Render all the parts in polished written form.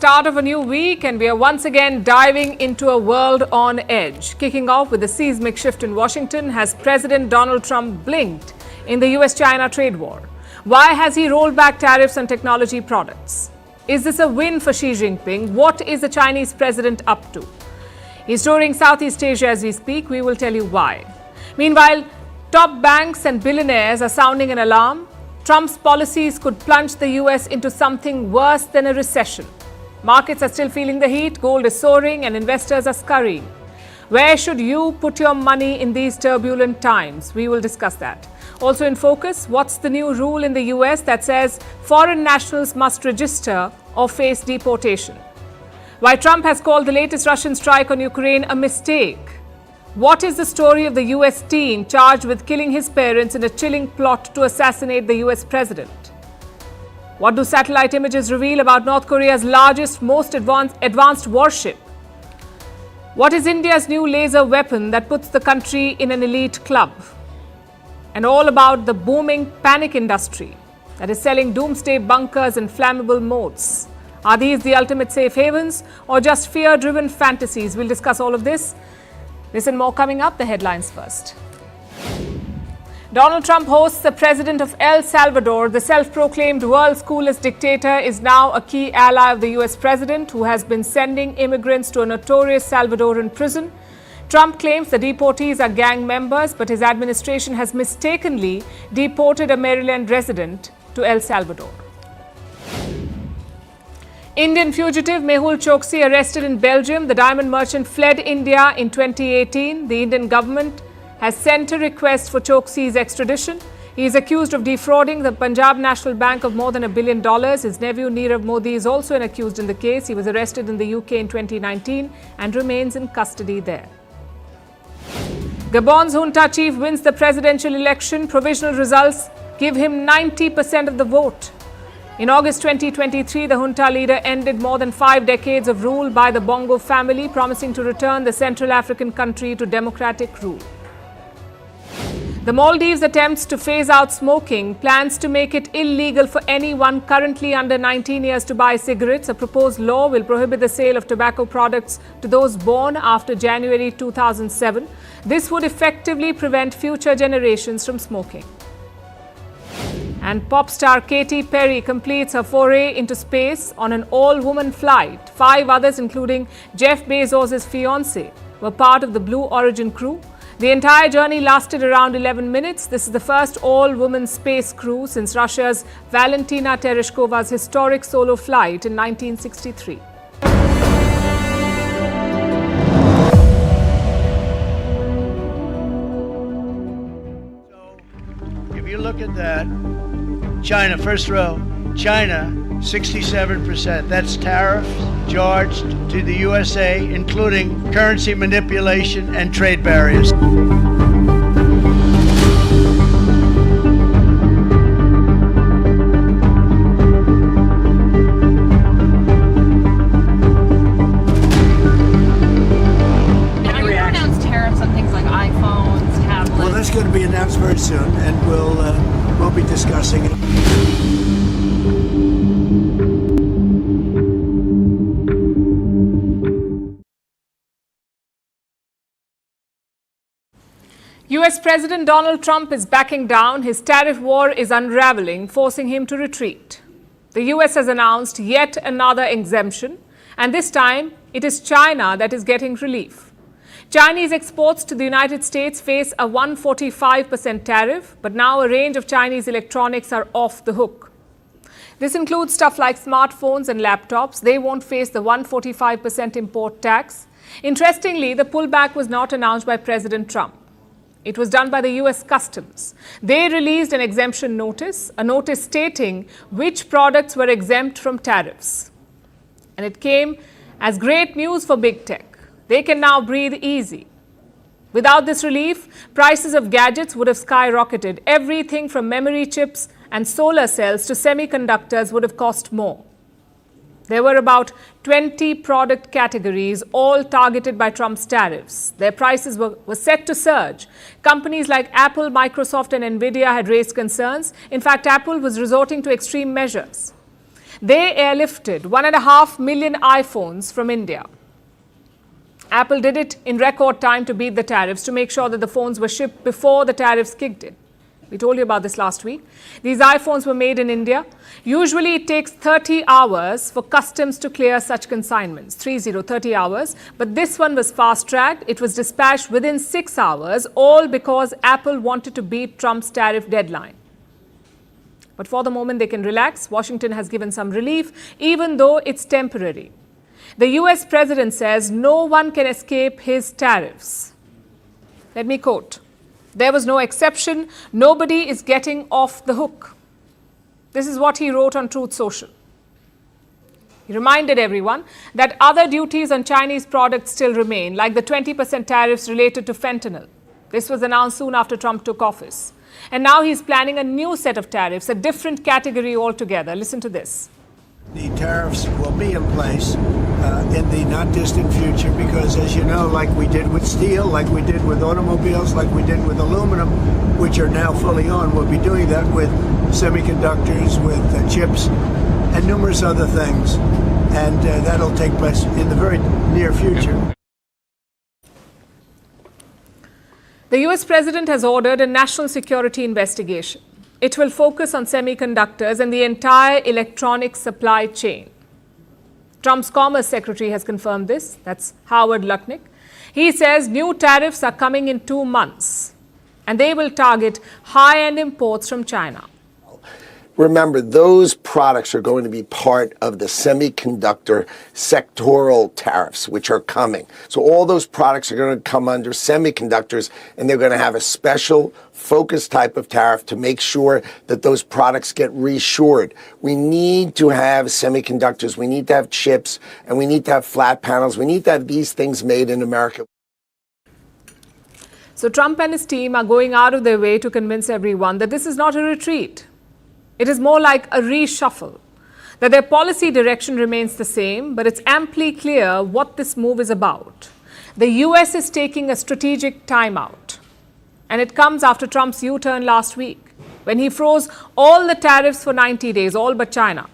start of a new week, and we are once again diving into a world on edge. Kicking off with the seismic shift in Washington, has President Donald Trump blinked in the US-China trade war? Why has he rolled back tariffs on technology products? Is this a win for Xi Jinping? What is the Chinese president up to? He's touring Southeast Asia as we speak. We will tell you why. Meanwhile, top banks and billionaires are sounding an alarm. Trump's policies could plunge the US into something worse than a recession. Markets are still feeling the heat, gold is soaring, and investors are scurrying. Where should you put your money in these turbulent times? We will discuss that. Also in focus, what's the new rule in the US that says foreign nationals must register or face deportation? Why Trump has called the latest Russian strike on Ukraine a mistake? What is the story of the US teen charged with killing his parents in a chilling plot to assassinate the US president? What do satellite images reveal about North Korea's largest, most advanced warship? What is India's new laser weapon that puts the country in an elite club? And all about the booming panic industry that is selling doomsday bunkers and flammable moats. Are these the ultimate safe havens or just fear-driven fantasies? We'll discuss all of this. This and more coming up. The headlines first. Donald Trump hosts the president of El Salvador. The self-proclaimed world's coolest dictator is now a key ally of the US president, who has been sending immigrants to a notorious Salvadoran prison. Trump claims the deportees are gang members, but his administration has mistakenly deported a Maryland resident to El Salvador. Indian fugitive Mehul Choksi arrested in Belgium. The diamond merchant fled India in 2018. The Indian government has sent a request for Choksi's extradition. He is accused of defrauding the Punjab National Bank of more than $1 billion. His nephew Nirav Modi is also an accused in the case. He was arrested in the UK in 2019 and remains in custody there. Gabon's junta chief wins the presidential election. Provisional results give him 90% of the vote. In August 2023, the junta leader ended more than 5 decades of rule by the Bongo family, promising to return the Central African country to democratic rule. The Maldives attempts to phase out smoking, plans to make it illegal for anyone currently under 19 years to buy cigarettes. A proposed law will prohibit the sale of tobacco products to those born after January 2007. This would effectively prevent future generations from smoking. And pop star Katy Perry completes her foray into space on an all-woman flight. 5 others, including Jeff Bezos' fiancée, were part of the Blue Origin crew. The entire journey lasted around 11 minutes. This is the first all-woman space crew since Russia's Valentina Tereshkova's historic solo flight in 1963. So, if you look at that, China, first row, China, 67%. That's tariffs charged to the USA, including currency manipulation and trade barriers. Announced tariffs on things like iPhones, tablets. Well, that's going to be announced very soon, and we'll be discussing it. US President Donald Trump is backing down. His tariff war is unraveling, forcing him to retreat. The US has announced yet another exemption, and this time it is China that is getting relief. Chinese exports to the United States face a 145% tariff, but now a range of Chinese electronics are off the hook. This includes stuff like smartphones and laptops. They won't face the 145% import tax. Interestingly, the pullback was not announced by President Trump. It was done by the US Customs. They released an exemption notice, a notice stating which products were exempt from tariffs. And it came as great news for big tech. They can now breathe easy. Without this relief, prices of gadgets would have skyrocketed. Everything from memory chips and solar cells to semiconductors would have cost more. There were about 20 product categories, all targeted by Trump's tariffs. Their prices were set to surge. Companies like Apple, Microsoft, and Nvidia had raised concerns. In fact, Apple was resorting to extreme measures. They airlifted 1.5 million iPhones from India. Apple did it in record time to beat the tariffs, to make sure that the phones were shipped before the tariffs kicked in. We told you about this last week. These iPhones were made in India. Usually it takes 30 hours for customs to clear such consignments, 30 hours. But this one was fast-tracked. It was dispatched within 6 hours, all because Apple wanted to beat Trump's tariff deadline. But for the moment, they can relax. Washington has given some relief, even though it's temporary. The US president says no one can escape his tariffs. Let me quote. There was no exception. Nobody is getting off the hook. This is what he wrote on Truth Social. He reminded everyone that other duties on Chinese products still remain, like the 20% tariffs related to fentanyl. This was announced soon after Trump took office. And now he's planning a new set of tariffs, a different category altogether. Listen to this. The tariffs will be in place in the not distant future because, as you know, like we did with steel, like we did with automobiles, like we did with aluminum, which are now fully on, we'll be doing that with semiconductors, with chips, and numerous other things. And that'll take place in the very near future. The US president has ordered a national security investigation. It will focus on semiconductors and the entire electronic supply chain. Trump's Commerce Secretary has confirmed this. That's Howard Lutnick. He says new tariffs are coming in 2 months, and they will target high-end imports from China. Remember, those products are going to be part of the semiconductor sectoral tariffs, which are coming. So all those products are going to come under semiconductors, and they're going to have a special focused type of tariff to make sure that those products get reshored. We need to have semiconductors, we need to have chips, and we need to have flat panels. We need to have these things made in America. So Trump and his team are going out of their way to convince everyone that this is not a retreat. It is more like a reshuffle, that their policy direction remains the same, but it's amply clear what this move is about. The US is taking a strategic timeout, and it comes after Trump's U-turn last week, when he froze all the tariffs for 90 days, all but China.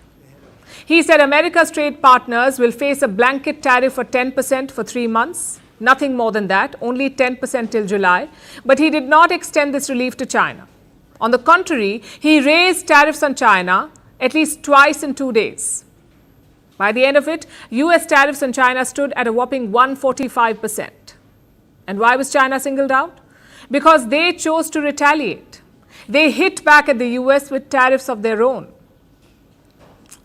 He said America's trade partners will face a blanket tariff of 10% for 3 months, nothing more than that, only 10% till July, but he did not extend this relief to China. On the contrary, he raised tariffs on China at least twice in 2 days. By the end of it, US tariffs on China stood at a whopping 145%. And why was China singled out? Because they chose to retaliate. They hit back at the US with tariffs of their own.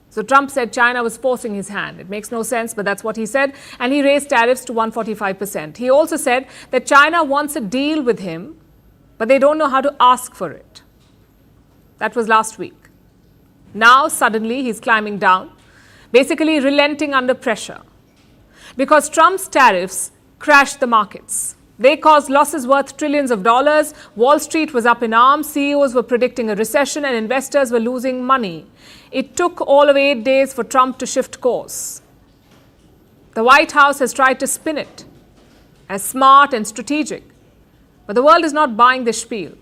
So Trump said China was forcing his hand. It makes no sense, but that's what he said. And he raised tariffs to 145%. He also said that China wants a deal with him, but they don't know how to ask for it. That was last week. Now, suddenly, he's climbing down, basically relenting under pressure. Because Trump's tariffs crashed the markets. They caused losses worth trillions of dollars. Wall Street was up in arms. CEOs were predicting a recession and investors were losing money. It took all of 8 days for Trump to shift course. The White House has tried to spin it as smart and strategic. But the world is not buying this spiel.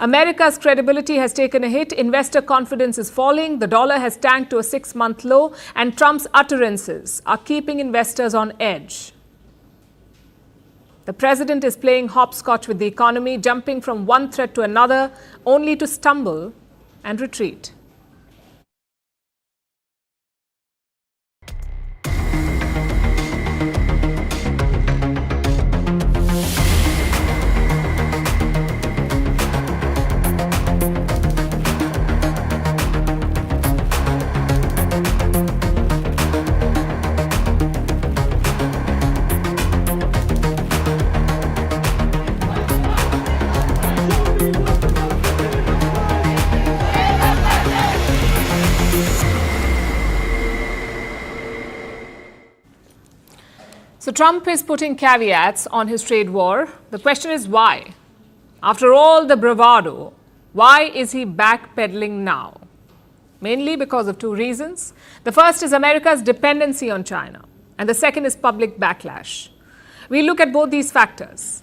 America's credibility has taken a hit, investor confidence is falling, the dollar has tanked to a 6-month low, and Trump's utterances are keeping investors on edge. The president is playing hopscotch with the economy, jumping from one threat to another, only to stumble and retreat. So Trump is putting caveats on his trade war. The question is why? After all the bravado, why is he backpedaling now? Mainly because of 2 reasons. The first is America's dependency on China, and the second is public backlash. We look at both these factors.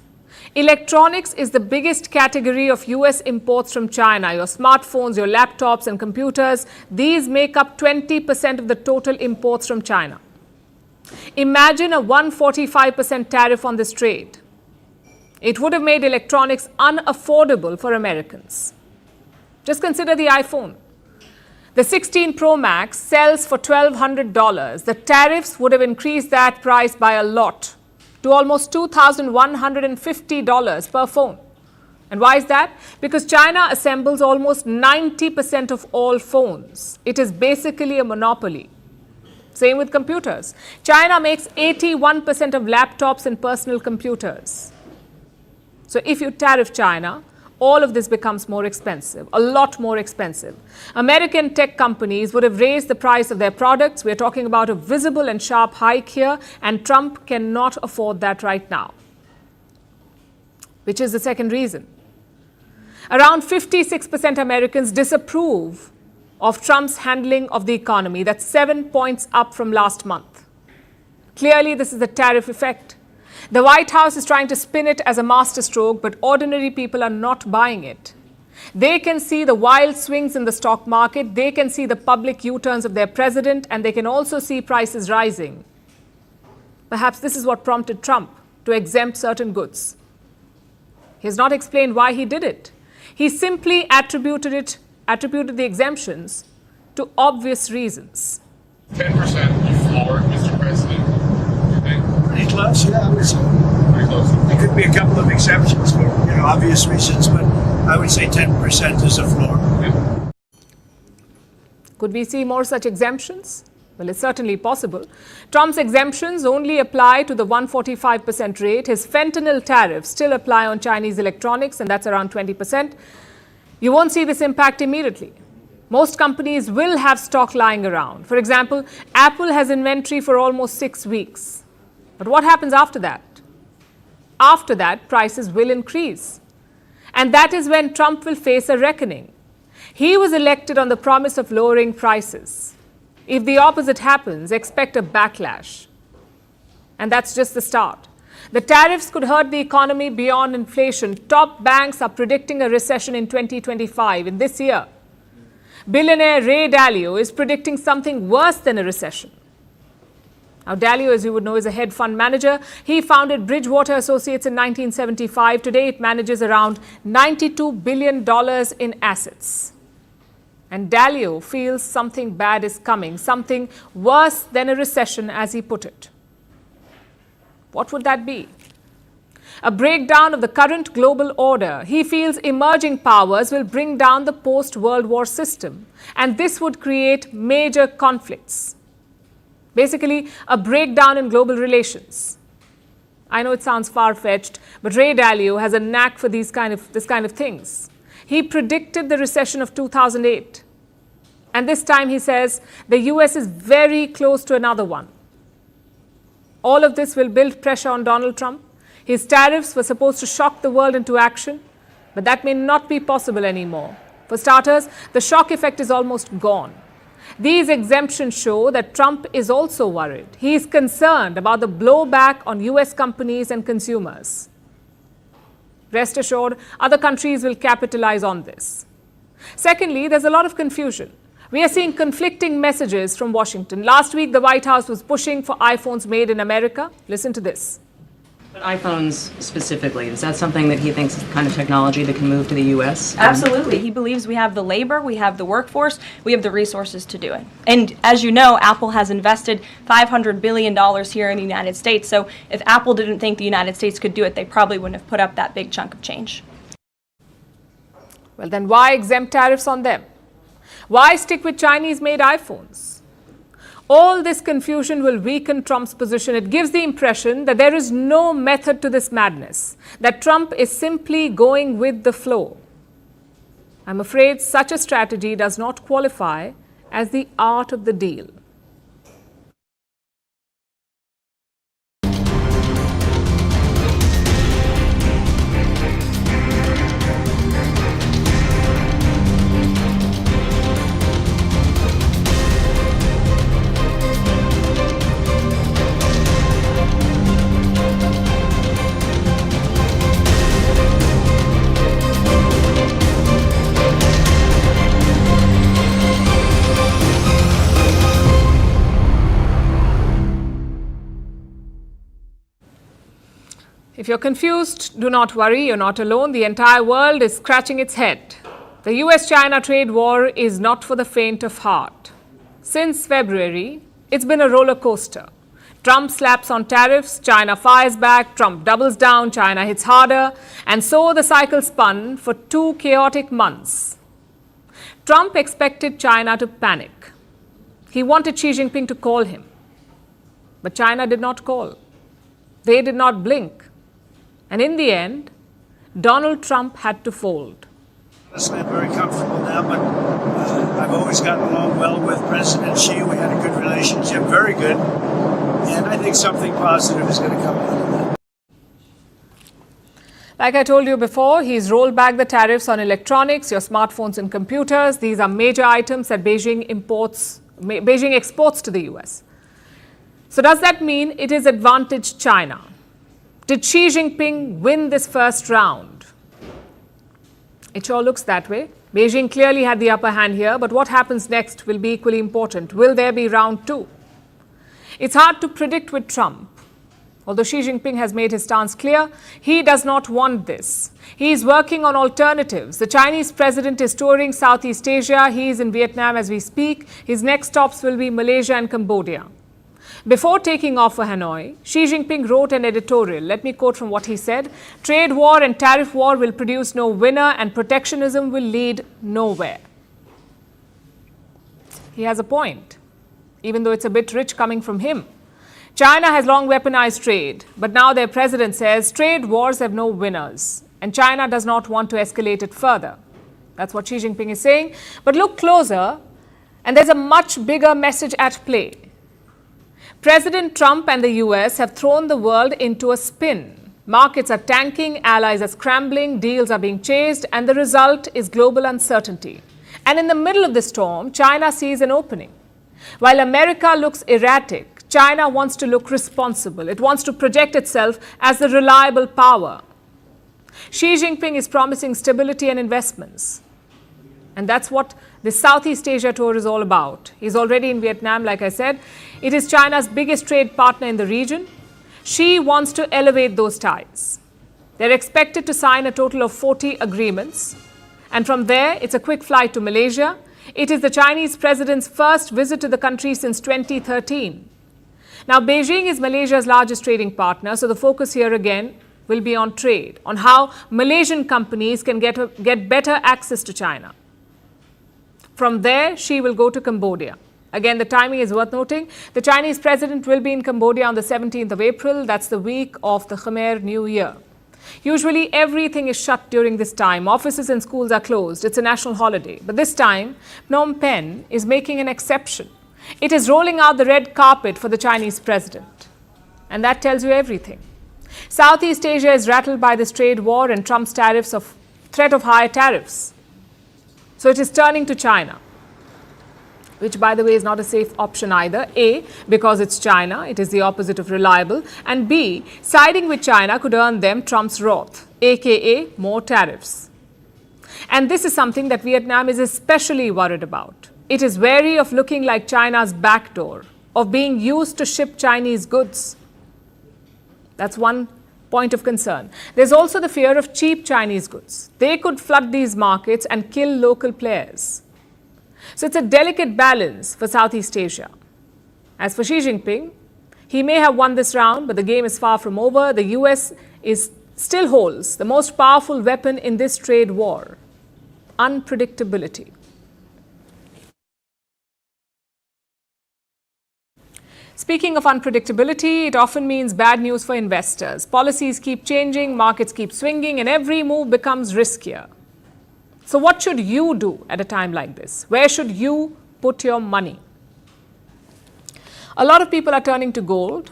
Electronics is the biggest category of US imports from China. Your smartphones, your laptops and computers, these make up 20% of the total imports from China. Imagine a 145% tariff on this trade. It would have made electronics unaffordable for Americans. Just consider the iPhone. The 16 Pro Max sells for $1,200. The tariffs would have increased that price by a lot, to almost $2,150 per phone. And why is that? Because China assembles almost 90% of all phones. It is basically a monopoly. Same with computers. China makes 81% of laptops and personal computers. So if you tariff China, all of this becomes more expensive, a lot more expensive. American tech companies would have raised the price of their products. We're talking about a visible and sharp hike here, and Trump cannot afford that right now. Which is the second reason. Around 56% Americans disapprove of Trump's handling of the economy. That's 7 points up from last month. Clearly, this is the tariff effect. The White House is trying to spin it as a masterstroke, but ordinary people are not buying it. They can see the wild swings in the stock market, they can see the public U-turns of their president, and they can also see prices rising. Perhaps this is what prompted Trump to exempt certain goods. He has not explained why he did it. He simply attributed the exemptions to obvious reasons. 10% floor, Mr. President. Pretty close, yeah, I would say. Pretty close. There could be a couple of exceptions for obvious reasons, but I would say 10% is a floor. Yeah. Could we see more such exemptions? Well, it's certainly possible. Trump's exemptions only apply to the 145% rate. His fentanyl tariffs still apply on Chinese electronics, and that's around 20%. You won't see this impact immediately. Most companies will have stock lying around. For example, Apple has inventory for almost 6 weeks. But what happens after that? After that, prices will increase. And that is when Trump will face a reckoning. He was elected on the promise of lowering prices. If the opposite happens, expect a backlash. And that's just the start. The tariffs could hurt the economy beyond inflation. Top banks are predicting a recession in 2025, in this year. Billionaire Ray Dalio is predicting something worse than a recession. Now, Dalio, as you would know, is a hedge fund manager. He founded Bridgewater Associates in 1975. Today, it manages around $92 billion in assets. And Dalio feels something bad is coming, something worse than a recession, as he put it. What would that be? A breakdown of the current global order. He feels emerging powers will bring down the post-World War system, and this would create major conflicts. Basically, a breakdown in global relations. I know it sounds far-fetched, but Ray Dalio has a knack for this kind of things. He predicted the recession of 2008. And this time he says the US is very close to another one. All of this will build pressure on Donald Trump. His tariffs were supposed to shock the world into action, but that may not be possible anymore. For starters, the shock effect is almost gone. These exemptions show that Trump is also worried. He is concerned about the blowback on US companies and consumers. Rest assured, other countries will capitalize on this. Secondly, there's a lot of confusion. We are seeing conflicting messages from Washington. Last week, the White House was pushing for iPhones made in America. Listen to this. But iPhones specifically, is that something that he thinks is the kind of technology that can move to the U.S.? Absolutely. He believes we have the labor, we have the workforce, we have the resources to do it. And as you know, Apple has invested $500 billion here in the United States. So if Apple didn't think the United States could do it, they probably wouldn't have put up that big chunk of change. Well, then why exempt tariffs on them? Why stick with Chinese-made iPhones? All this confusion will weaken Trump's position. It gives the impression that there is no method to this madness, that Trump is simply going with the flow. I'm afraid such a strategy does not qualify as the art of the deal. If you're confused, do not worry, you're not alone. The entire world is scratching its head. The US-China trade war is not for the faint of heart. Since February, it's been a roller coaster. Trump slaps on tariffs, China fires back, Trump doubles down, China hits harder, and so the cycle spun for 2 chaotic months. Trump expected China to panic. He wanted Xi Jinping to call him. But China did not call. They did not blink. And in the end, Donald Trump had to fold. Honestly, I'm very comfortable now, but I've always gotten along well with President Xi. We had a good relationship, very good. And I think something positive is going to come out of that. Like I told you before, he's rolled back the tariffs on electronics, your smartphones and computers. These are major items that Beijing exports to the US. So does that mean it is advantage China? Did Xi Jinping win this first round? It sure looks that way. Beijing clearly had the upper hand here, but what happens next will be equally important. Will there be round 2? It's hard to predict with Trump. Although Xi Jinping has made his stance clear, he does not want this. He is working on alternatives. The Chinese president is touring Southeast Asia. He is in Vietnam as we speak. His next stops will be Malaysia and Cambodia. Before taking off for Hanoi, Xi Jinping wrote an editorial. Let me quote from what he said. Trade war and tariff war will produce no winner and protectionism will lead nowhere. He has a point, even though it's a bit rich coming from him. China has long weaponized trade, but now their president says trade wars have no winners, and China does not want to escalate it further. That's what Xi Jinping is saying. But look closer, and there's a much bigger message at play. President Trump and the US have thrown the world into a spin. Markets are tanking, allies are scrambling, deals are being chased, and the result is global uncertainty. And in the middle of the storm, China sees an opening. While America looks erratic, China wants to look responsible. It wants to project itself as the reliable power. Xi Jinping is promising stability and investments. And that's what the Southeast Asia tour is all about. He's already in Vietnam, like I said. It is China's biggest trade partner in the region. Xi wants to elevate those ties. They're expected to sign a total of 40 agreements. And from there, it's a quick flight to Malaysia. It is the Chinese president's first visit to the country since 2013. Now, Beijing is Malaysia's largest trading partner, so the focus here again will be on trade, on how Malaysian companies can get better access to China. From there, Xi will go to Cambodia. Again, the timing is worth noting. The Chinese president will be in Cambodia on the 17th of April. That's the week of the Khmer New Year. Usually, everything is shut during this time. Offices and schools are closed. It's a national holiday. But this time, Phnom Penh is making an exception. It is rolling out the red carpet for the Chinese president. And that tells you everything. Southeast Asia is rattled by this trade war and Trump's threat of higher tariffs. So it is turning to China, which, by the way, is not a safe option either. A, because it's China, it is the opposite of reliable. And B, siding with China could earn them Trump's wrath, aka more tariffs. And this is something that Vietnam is especially worried about. It is wary of looking like China's backdoor, of being used to ship Chinese goods. That's one point of concern. There's also the fear of cheap Chinese goods. They could flood these markets and kill local players. So it's a delicate balance for Southeast Asia. As for Xi Jinping, he may have won this round, but the game is far from over. The US still holds the most powerful weapon in this trade war: unpredictability. Speaking of unpredictability, it often means bad news for investors. Policies keep changing, markets keep swinging, and every move becomes riskier. So what should you do at a time like this? Where should you put your money? A lot of people are turning to gold.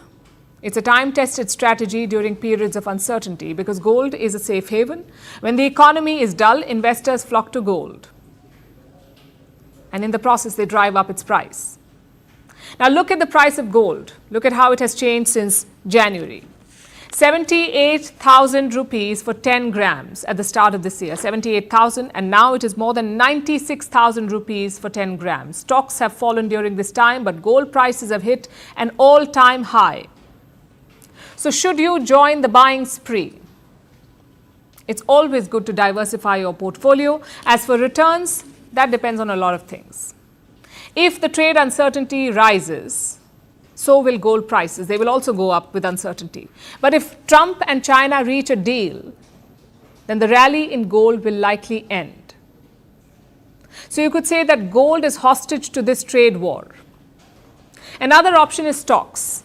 It's a time-tested strategy during periods of uncertainty because gold is a safe haven. When the economy is dull, investors flock to gold. And in the process, they drive up its price. Now look at the price of gold. Look at how it has changed since January. 78,000 rupees for 10 grams at the start of this year, 78,000, and now it is more than 96,000 rupees for 10 grams. Stocks have fallen during this time, but gold prices have hit an all-time high. So should you join the buying spree? It's always good to diversify your portfolio. As for returns, that depends on a lot of things. If the trade uncertainty rises, so will gold prices. They will also go up with uncertainty. But if Trump and China reach a deal, then the rally in gold will likely end. So you could say that gold is hostage to this trade war. Another option is stocks.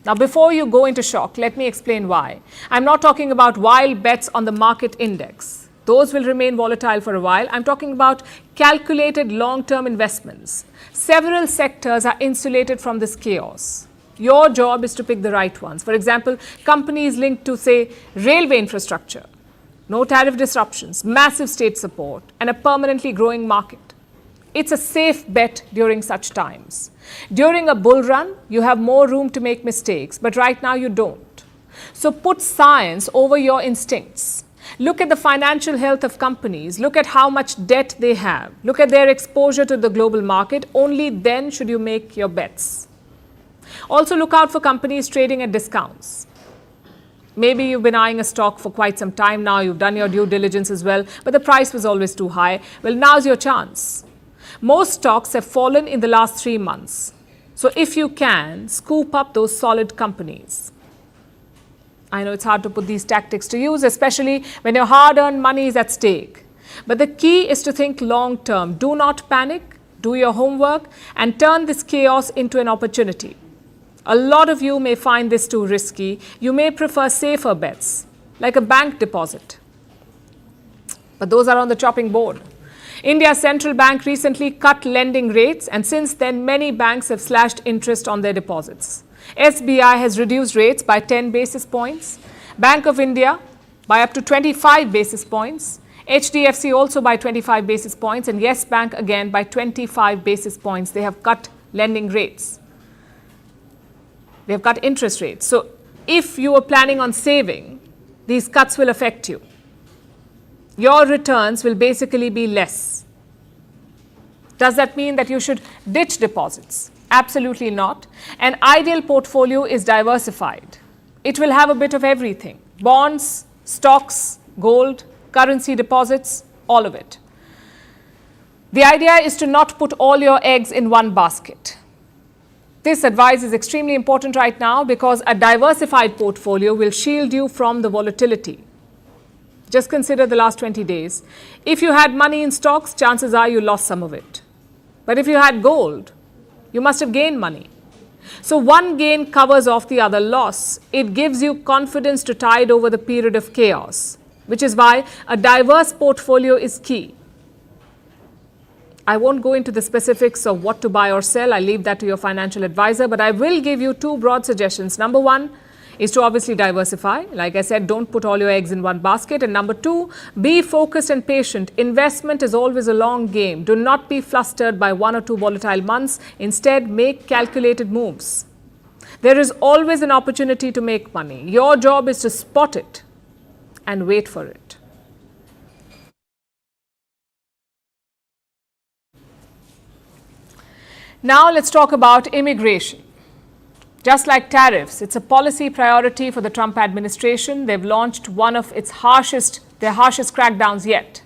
Now, before you go into shock, let me explain why. I'm not talking about wild bets on the market index. Those will remain volatile for a while. I'm talking about calculated long-term investments. Several sectors are insulated from this chaos. Your job is to pick the right ones. For example, companies linked to, say, railway infrastructure, no tariff disruptions, massive state support, and a permanently growing market. It's a safe bet during such times. During a bull run, you have more room to make mistakes, but right now you don't. So put science over your instincts. Look at the financial health of companies. Look at how much debt they have. Look at their exposure to the global market. Only then should you make your bets. Also look out for companies trading at discounts. Maybe you've been eyeing a stock for quite some time now. You've done your due diligence as well, but the price was always too high. Well, now's your chance. Most stocks have fallen in the last 3 months. So if you can, scoop up those solid companies. I know it's hard to put these tactics to use, especially when your hard-earned money is at stake. But the key is to think long-term. Do not panic, do your homework, and turn this chaos into an opportunity. A lot of you may find this too risky. You may prefer safer bets, like a bank deposit. But those are on the chopping board. India's central bank recently cut lending rates, and since then, many banks have slashed interest on their deposits. SBI has reduced rates by 10 basis points, Bank of India by up to 25 basis points, HDFC also by 25 basis points, and Yes Bank again by 25 basis points. They have cut lending rates. They have cut interest rates. So if you are planning on saving, these cuts will affect you. Your returns will basically be less. Does that mean that you should ditch deposits? Absolutely not. An ideal portfolio is diversified. It will have a bit of everything: bonds, stocks, gold, currency deposits, all of it. The idea is to not put all your eggs in one basket. This advice is extremely important right now because a diversified portfolio will shield you from the volatility. Just consider the last 20 days. If you had money in stocks, chances are you lost some of it. But if you had gold, you must have gained money. So one gain covers off the other loss. It gives you confidence to tide over the period of chaos, which is why a diverse portfolio is key. I won't go into the specifics of what to buy or sell. I'll leave that to your financial advisor, but I will give you 2 broad suggestions. Number 1 is to obviously diversify. Like I said, don't put all your eggs in one basket. And number 2, be focused and patient. Investment is always a long game. Do not be flustered by 1 or 2 volatile months. Instead, make calculated moves. There is always an opportunity to make money. Your job is to spot it and wait for it. Now let's talk about immigration. Just like tariffs, it's a policy priority for the Trump administration. They've launched one of their harshest crackdowns yet.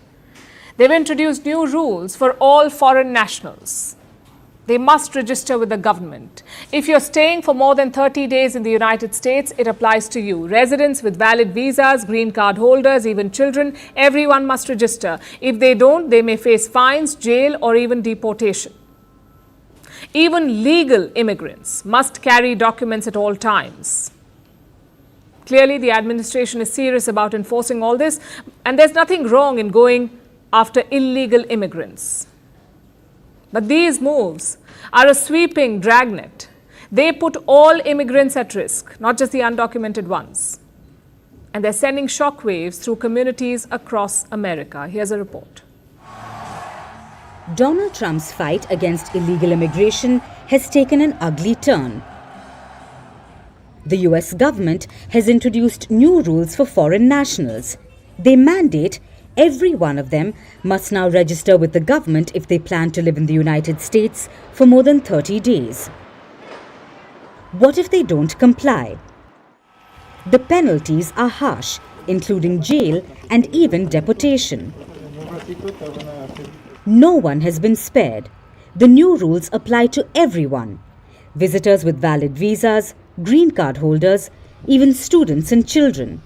They've introduced new rules for all foreign nationals. They must register with the government. If you're staying for more than 30 days in the United States, it applies to you. Residents with valid visas, green card holders, even children, everyone must register. If they don't, they may face fines, jail, or even deportation. Even legal immigrants must carry documents at all times. Clearly, the administration is serious about enforcing all this, and there's nothing wrong in going after illegal immigrants. But these moves are a sweeping dragnet. They put all immigrants at risk, not just the undocumented ones. And they're sending shockwaves through communities across America. Here's a report. Donald Trump's fight against illegal immigration has taken an ugly turn. The US government has introduced new rules for foreign nationals. They mandate every one of them must now register with the government if they plan to live in the United States for more than 30 days. What if they don't comply? The penalties are harsh, including jail and even deportation. No one has been spared. The new rules apply to everyone: visitors with valid visas, green card holders, even students and children.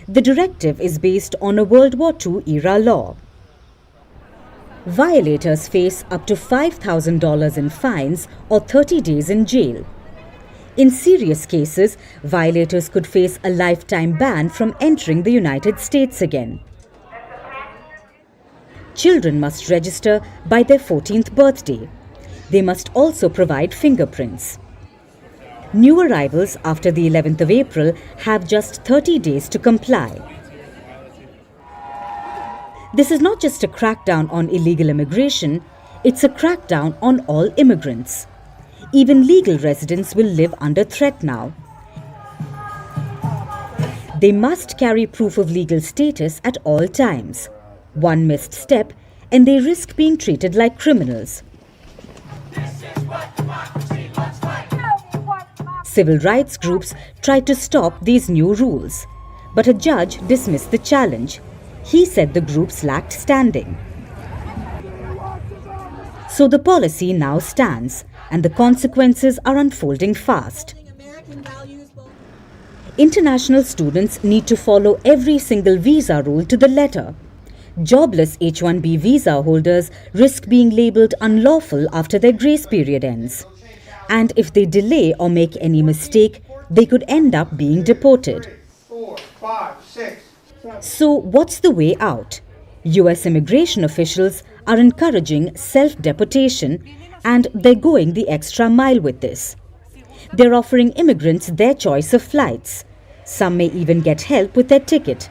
The directive is based on a World War II era law. Violators face up to $5,000 in fines or 30 days in jail. In serious cases, violators could face a lifetime ban from entering the United States again. Children must register by their 14th birthday. They must also provide fingerprints. New arrivals after the 11th of April have just 30 days to comply. This is not just a crackdown on illegal immigration, it's a crackdown on all immigrants. Even legal residents will live under threat now. They must carry proof of legal status at all times. One missed step and they risk being treated like criminals. Civil rights groups tried to stop these new rules, but a judge dismissed the challenge. He said the groups lacked standing. So the policy now stands, and the consequences are unfolding fast. International students need to follow every single visa rule to the letter. Jobless H-1B visa holders risk being labelled unlawful after their grace period ends. And if they delay or make any mistake, they could end up being deported. 4, 5, 6. So what's the way out? US immigration officials are encouraging self-deportation, and they're going the extra mile with this. They're offering immigrants their choice of flights. Some may even get help with their ticket.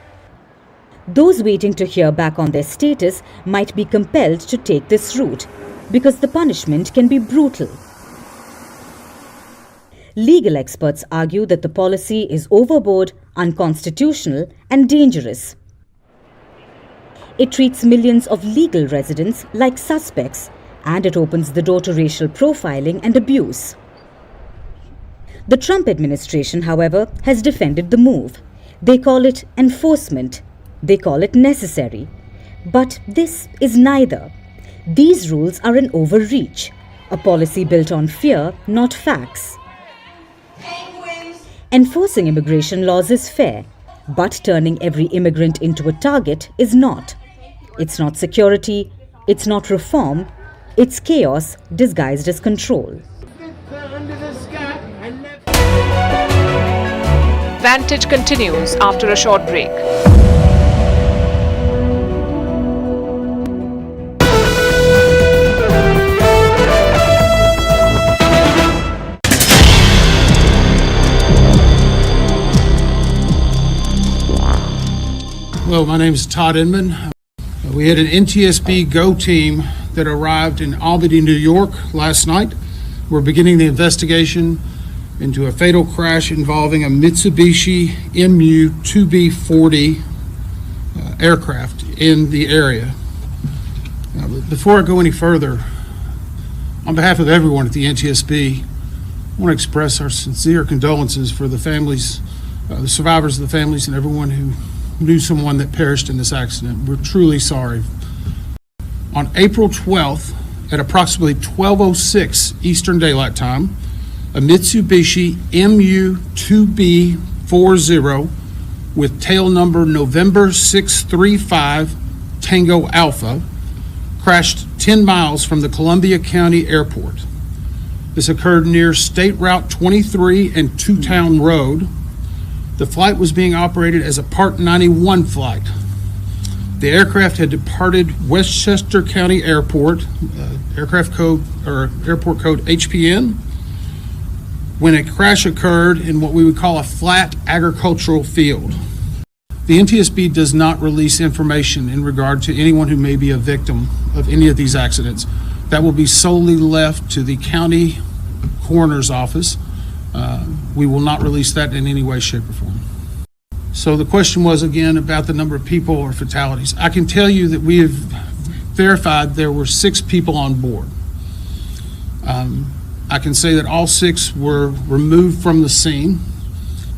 Those waiting to hear back on their status might be compelled to take this route because the punishment can be brutal. Legal experts argue that the policy is overboard, unconstitutional, and dangerous. It treats millions of legal residents like suspects, and it opens the door to racial profiling and abuse. The Trump administration, however, has defended the move. They call it enforcement. They call it necessary. But this is neither. These rules are an overreach, a policy built on fear, not facts. Enforcing immigration laws is fair, but turning every immigrant into a target is not. It's not security, it's not reform, it's chaos disguised as control. Vantage continues after a short break. Hello, my name is Todd Inman. We had an NTSB GO team that arrived in Albany, New York last night. We're beginning the investigation into a fatal crash involving a Mitsubishi MU-2B40 aircraft in the area. Before I go any further, on behalf of everyone at the NTSB, I want to express our sincere condolences for the families, the survivors of the families, and everyone who knew someone that perished in this accident. We're truly sorry. On April 12th, at approximately 12:06 Eastern Daylight Time, a Mitsubishi MU-2B40 with tail number November 635 Tango Alpha crashed 10 miles from the Columbia County Airport. This occurred near State Route 23 and Two Town Road. The flight was being operated as a Part 91 flight. The aircraft had departed Westchester County Airport, airport code HPN, when a crash occurred in what we would call a flat agricultural field. The NTSB does not release information in regard to anyone who may be a victim of any of these accidents. That will be solely left to the county coroner's office. We will not release that in any way, shape, or form. So the question was again about the number of people or fatalities. I can tell you that we have verified there were 6 people on board. I can say that all 6 were removed from the scene.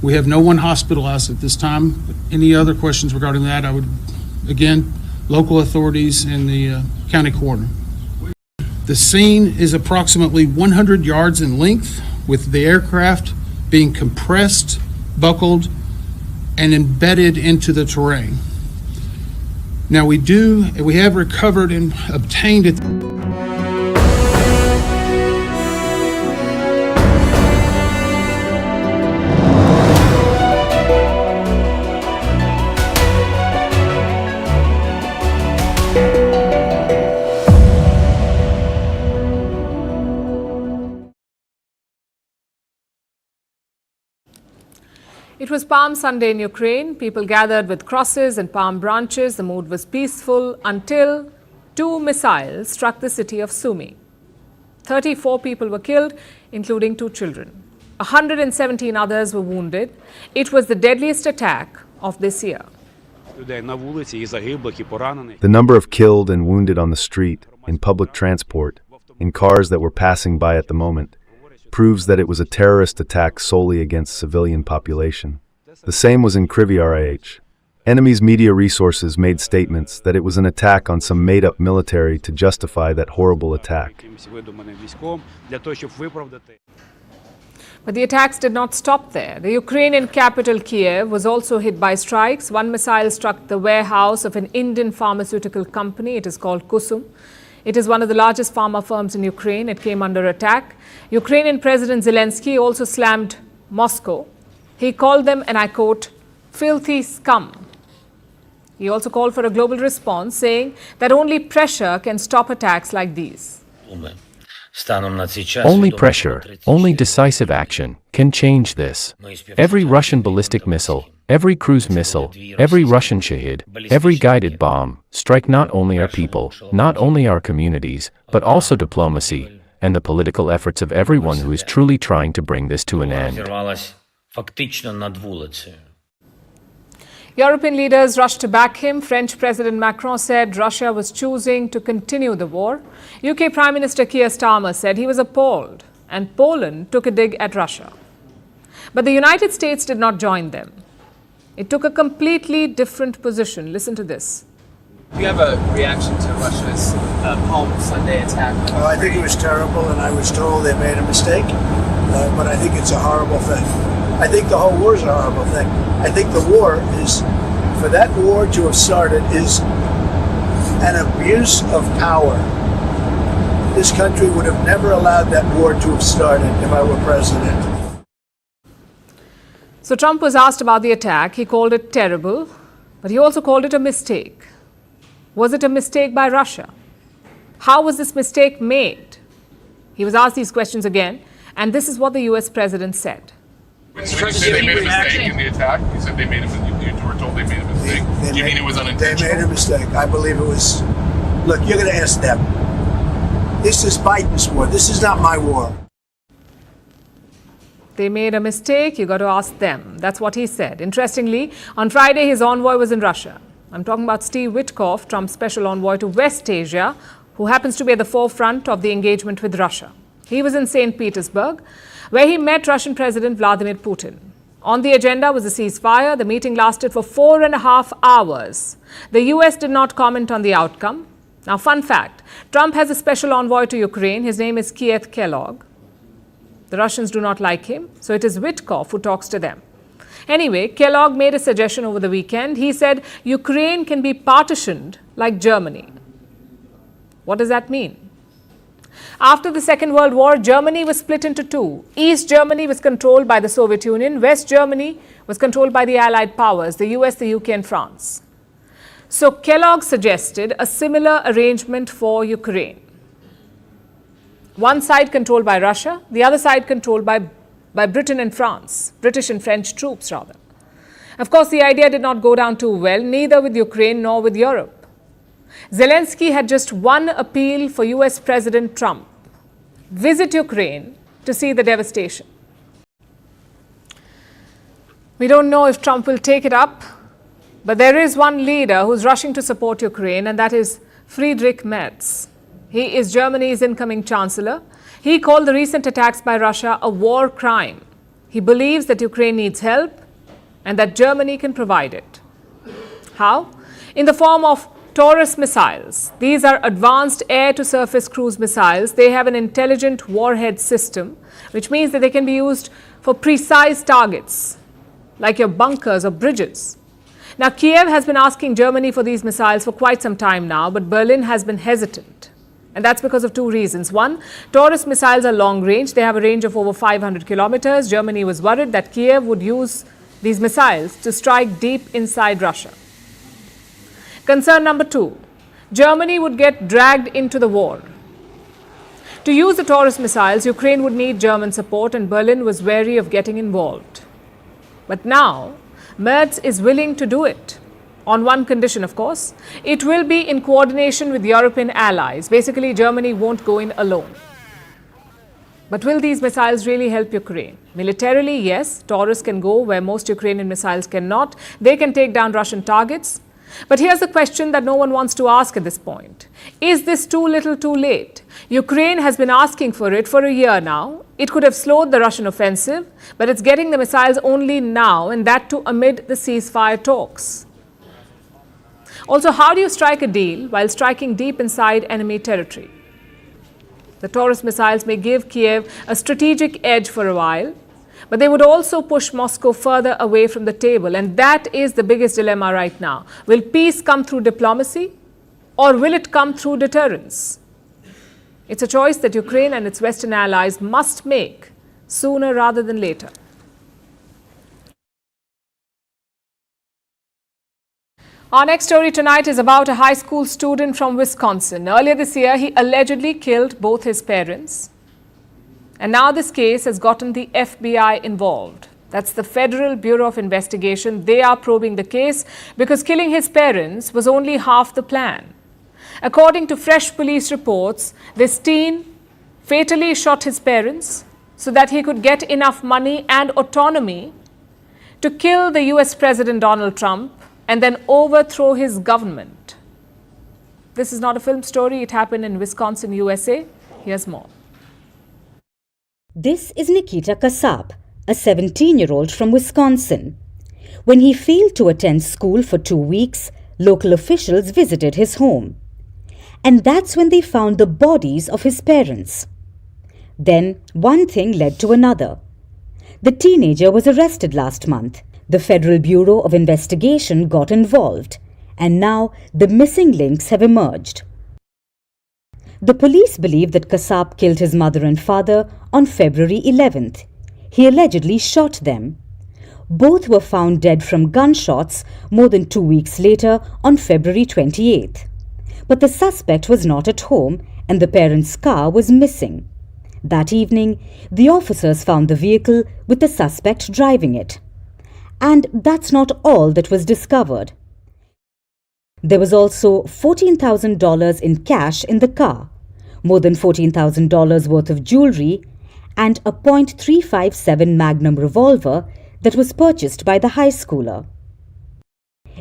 We have no one hospitalized at this time. Any other questions regarding that, I would, again, local authorities and the county coroner. The scene is approximately 100 yards in length, with the aircraft being compressed, buckled, and embedded into the terrain. Now we have recovered and obtained it. It was Palm Sunday in Ukraine. People gathered with crosses and palm branches. The mood was peaceful until 2 missiles struck the city of Sumy. 34 people were killed, including 2 children. 117 others were wounded. It was the deadliest attack of this year. The number of killed and wounded on the street, in public transport, in cars that were passing by at the moment, proves that it was a terrorist attack solely against civilian population. The same was in Kryvyi Rih. Enemy's media resources made statements that it was an attack on some made-up military to justify that horrible attack. But the attacks did not stop there. The Ukrainian capital, Kiev, was also hit by strikes. 1 missile struck the warehouse of an Indian pharmaceutical company. It is called Kusum. It is one of the largest pharma firms in Ukraine. It came under attack. Ukrainian President Zelensky also slammed Moscow. He called them, and I quote, filthy scum. He also called for a global response, saying that only pressure can stop attacks like these. Only pressure, only decisive action can change this. Every Russian ballistic missile, every cruise missile, every Russian Shahid, every guided bomb strike not only our people, not only our communities, but also diplomacy and the political efforts of everyone who is truly trying to bring this to an end. European leaders rushed to back him. French President Macron said Russia was choosing to continue the war. UK Prime Minister Keir Starmer said he was appalled, and Poland took a dig at Russia. But the United States did not join them. It took a completely different position. Listen to this. Do you have a reaction to Russia's Palm Sunday attack? Well, I think it was terrible, and I was told they made a mistake, but I think it's a horrible thing. I think the whole war is a horrible thing. I think the war is, for that war to have started, is an abuse of power. This country would have never allowed that war to have started if I were president. So Trump was asked about the attack. He called it terrible, but he also called it a mistake. Was it a mistake by Russia? How was this mistake made? He was asked these questions again, and this is what the US president said. So you said they made a mistake in the attack? You said they made a mistake. You were told they made a mistake. Do you mean it was unintentional? They made a mistake. I believe it was. Look, you're going to ask them. This is Biden's war. This is not my war. They made a mistake. You got to ask them. That's what he said. Interestingly, on Friday, his envoy was in Russia. I'm talking about Steve Witkoff, Trump's special envoy to West Asia, who happens to be at the forefront of the engagement with Russia. He was in St. Petersburg, where he met Russian President Vladimir Putin. On the agenda was a ceasefire. The meeting lasted for 4.5 hours. The US did not comment on the outcome. Now, fun fact, Trump has a special envoy to Ukraine. His name is Keith Kellogg. The Russians do not like him, so it is Witkoff who talks to them. Anyway, Kellogg made a suggestion over the weekend. He said Ukraine can be partitioned like Germany. What does that mean? After the Second World War, Germany was split into two. East Germany was controlled by the Soviet Union. West Germany was controlled by the Allied powers, the US, the UK, and France. So Kellogg suggested a similar arrangement for Ukraine. One side controlled by Russia, the other side controlled by Britain and France, British and French troops rather. Of course, the idea did not go down too well, neither with Ukraine nor with Europe. Zelensky had just one appeal for US President Trump: visit Ukraine to see the devastation. We don't know if Trump will take it up, but there is one leader who's rushing to support Ukraine, and that is Friedrich Merz. He is Germany's incoming chancellor. He called the recent attacks by Russia a war crime. He believes that Ukraine needs help, and that Germany can provide it. How? In the form of Taurus missiles. These are advanced air-to-surface cruise missiles. They have an intelligent warhead system, which means that they can be used for precise targets, like your bunkers or bridges. Now, Kiev has been asking Germany for these missiles for quite some time now, but Berlin has been hesitant. And that's because of two reasons. One, Taurus missiles are long range. They have a range of over 500 kilometers. Germany was worried that Kiev would use these missiles to strike deep inside Russia. Concern number two, Germany would get dragged into the war. To use the Taurus missiles, Ukraine would need German support, and Berlin was wary of getting involved. But now, Merz is willing to do it. On one condition, of course. It will be in coordination with European allies. Basically, Germany won't go in alone. But will these missiles really help Ukraine? Militarily, yes. Taurus can go where most Ukrainian missiles cannot. They can take down Russian targets. But here's the question that no one wants to ask at this point. Is this too little too late? Ukraine has been asking for it for a year now. It could have slowed the Russian offensive, but it's getting the missiles only now, and that too amid the ceasefire talks. Also, how do you strike a deal while striking deep inside enemy territory? The Taurus missiles may give Kiev a strategic edge for a while, but they would also push Moscow further away from the table. And that is the biggest dilemma right now. Will peace come through diplomacy, or will it come through deterrence? It's a choice that Ukraine and its Western allies must make sooner rather than later. Our next story tonight is about a high school student from Wisconsin. Earlier this year, he allegedly killed both his parents. And now this case has gotten the FBI involved. That's the Federal Bureau of Investigation. They are probing the case because killing his parents was only half the plan. According to fresh police reports, this teen fatally shot his parents so that he could get enough money and autonomy to kill the US President Donald Trump and then overthrow his government. This is not a film story. It happened in Wisconsin, USA. Here's more. This is Nikita Kasab, a 17-year-old from Wisconsin. When he failed to attend school for 2 weeks, local officials visited his home. And that's when they found the bodies of his parents. Then one thing led to another. The teenager was arrested last month. The Federal Bureau of Investigation got involved, and now the missing links have emerged. The police believe that Kasab killed his mother and father on February 11th. He allegedly shot them. Both were found dead from gunshots more than 2 weeks later on February 28th. But the suspect was not at home and the parents' car was missing. That evening, the officers found the vehicle with the suspect driving it. And that's not all that was discovered. There was also $14,000 in cash in the car, more than $14,000 worth of jewelry, and a .357 Magnum revolver that was purchased by the high schooler.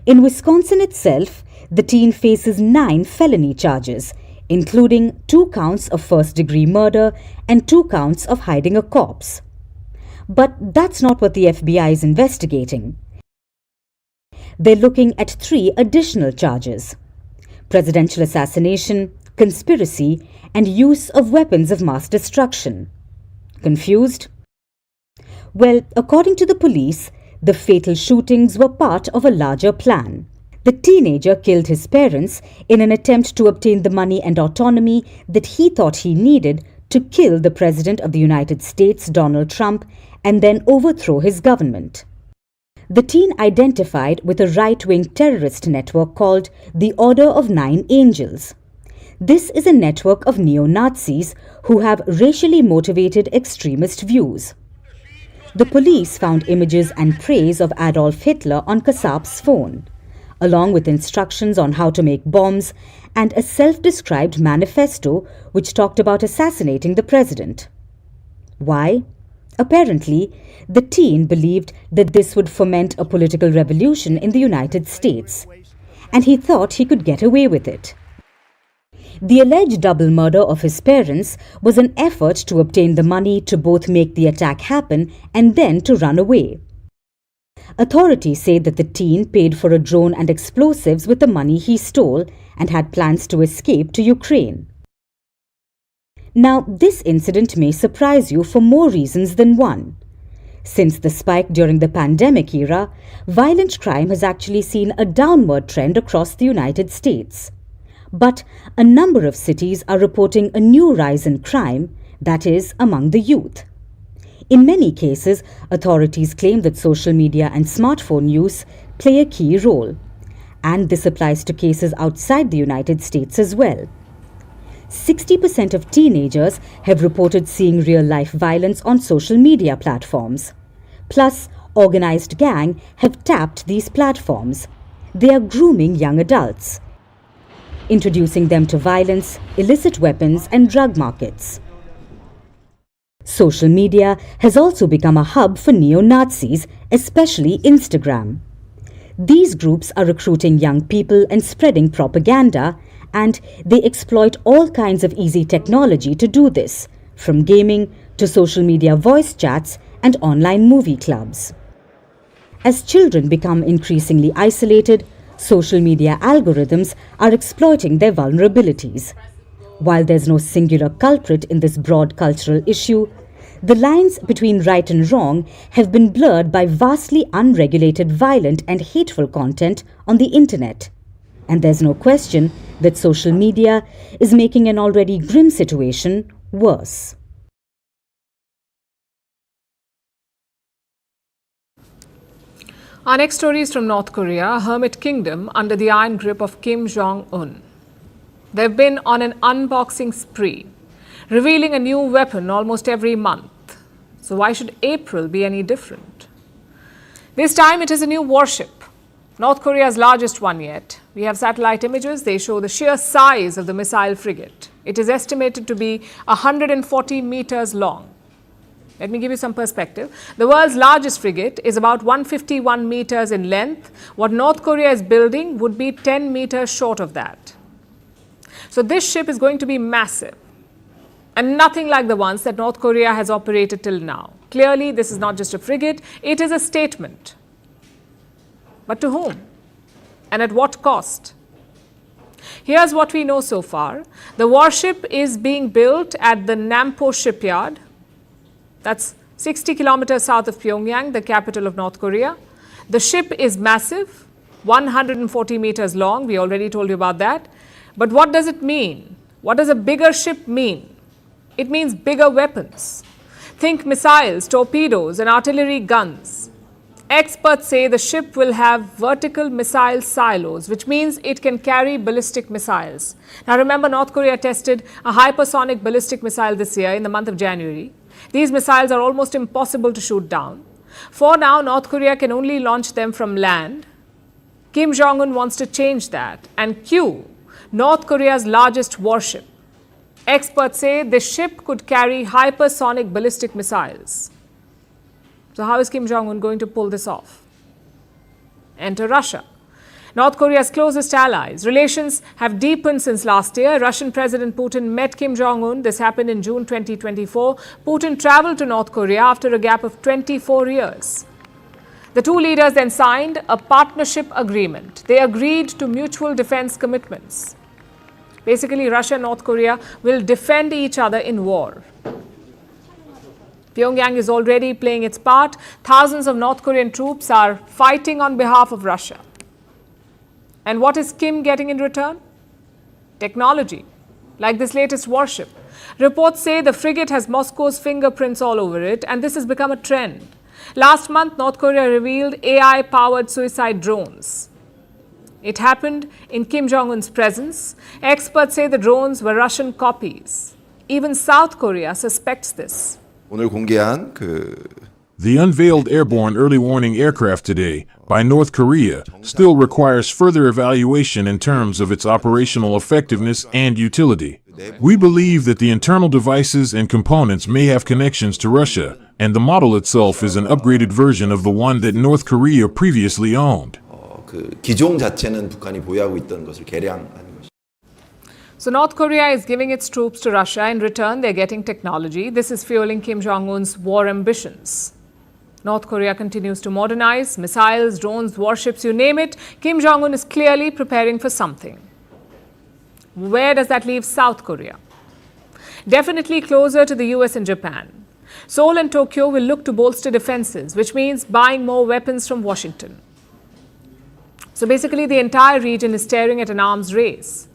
In Wisconsin itself, the teen faces 9 felony charges, including 2 counts of first-degree murder and 2 counts of hiding a corpse. But that's not what the FBI is investigating. They're looking at 3 additional charges: presidential assassination, conspiracy, and use of weapons of mass destruction. Confused? Well, according to the police, the fatal shootings were part of a larger plan. The teenager killed his parents in an attempt to obtain the money and autonomy that he thought he needed to kill the President of the United States, Donald Trump, and then overthrow his government. The teen identified with a right-wing terrorist network called the Order of 9 Angels. This is a network of neo-Nazis who have racially motivated extremist views. The police found images and praise of Adolf Hitler on Kasab's phone, along with instructions on how to make bombs and a self-described manifesto which talked about assassinating the president. Why? Apparently, the teen believed that this would foment a political revolution in the United States, and he thought he could get away with it. The alleged double murder of his parents was an effort to obtain the money to both make the attack happen and then to run away. Authorities say that the teen paid for a drone and explosives with the money he stole and had plans to escape to Ukraine. Now, this incident may surprise you for more reasons than one. Since the spike during the pandemic era, violent crime has actually seen a downward trend across the United States. But a number of cities are reporting a new rise in crime, that is, among the youth. In many cases, authorities claim that social media and smartphone use play a key role. And this applies to cases outside the United States as well. 60% of teenagers have reported seeing real-life violence on social media platforms. Plus, organized gangs have tapped these platforms. They are grooming young adults, introducing them to violence, illicit weapons, and drug markets. Social media has also become a hub for neo-Nazis, especially Instagram. These groups are recruiting young people and spreading propaganda, and they exploit all kinds of easy technology to do this, from gaming to social media voice chats and online movie clubs. As children become increasingly isolated, social media algorithms are exploiting their vulnerabilities. While there's no singular culprit in this broad cultural issue, the lines between right and wrong have been blurred by vastly unregulated, violent and hateful content on the internet. And there's no question that social media is making an already grim situation worse. Our next story is from North Korea, a hermit kingdom under the iron grip of Kim Jong-un. They've been on an unboxing spree, revealing a new weapon almost every month. So why should April be any different? This time it is a new warship, North Korea's largest one yet. We have satellite images. They show the sheer size of the missile frigate. It is estimated to be 140 meters long. Let me give you some perspective. The world's largest frigate is about 151 meters in length. What North Korea is building would be 10 meters short of that. So this ship is going to be massive and nothing like the ones that North Korea has operated till now. Clearly, this is not just a frigate, it is a statement. But to whom? And at what cost? Here's what we know so far. The warship is being built at the Nampo shipyard. That's 60 kilometers south of Pyongyang, the capital of North Korea. The ship is massive, 140 meters long. We already told you about that. But what does it mean? What does a bigger ship mean? It means bigger weapons. Think missiles, torpedoes, and artillery guns. Experts say the ship will have vertical missile silos, which means it can carry ballistic missiles. Now remember, North Korea tested a hypersonic ballistic missile this year in the month of January. These missiles are almost impossible to shoot down. For now, North Korea can only launch them from land. Kim Jong-un wants to change that and cue North Korea's largest warship. Experts say this ship could carry hypersonic ballistic missiles. So how is Kim Jong-un going to pull this off? Enter Russia, North Korea's closest allies. Relations have deepened since last year. Russian President Putin met Kim Jong-un. This happened in June 2024. Putin traveled to North Korea after a gap of 24 years. The two leaders then signed a partnership agreement. They agreed to mutual defense commitments. Basically, Russia and North Korea will defend each other in war. Pyongyang is already playing its part. Thousands of North Korean troops are fighting on behalf of Russia. And what is Kim getting in return? Technology, like this latest warship. Reports say the frigate has Moscow's fingerprints all over it, and this has become a trend. Last month, North Korea revealed AI-powered suicide drones. It happened in Kim Jong-un's presence. Experts say the drones were Russian copies. Even South Korea suspects this. The unveiled airborne early warning aircraft today by North Korea still requires further evaluation in terms of its operational effectiveness and utility. We believe that the internal devices and components may have connections to Russia, and the model itself is an upgraded version of the one that North Korea previously owned. So North Korea is giving its troops to Russia. In return, they're getting technology. This is fueling Kim Jong-un's war ambitions. North Korea continues to modernize missiles, drones, warships, you name it. Kim Jong-un is clearly preparing for something. Where does that leave South Korea? Definitely closer to the US and Japan. Seoul and Tokyo will look to bolster defenses, which means buying more weapons from Washington. So basically, the entire region is staring at an arms race.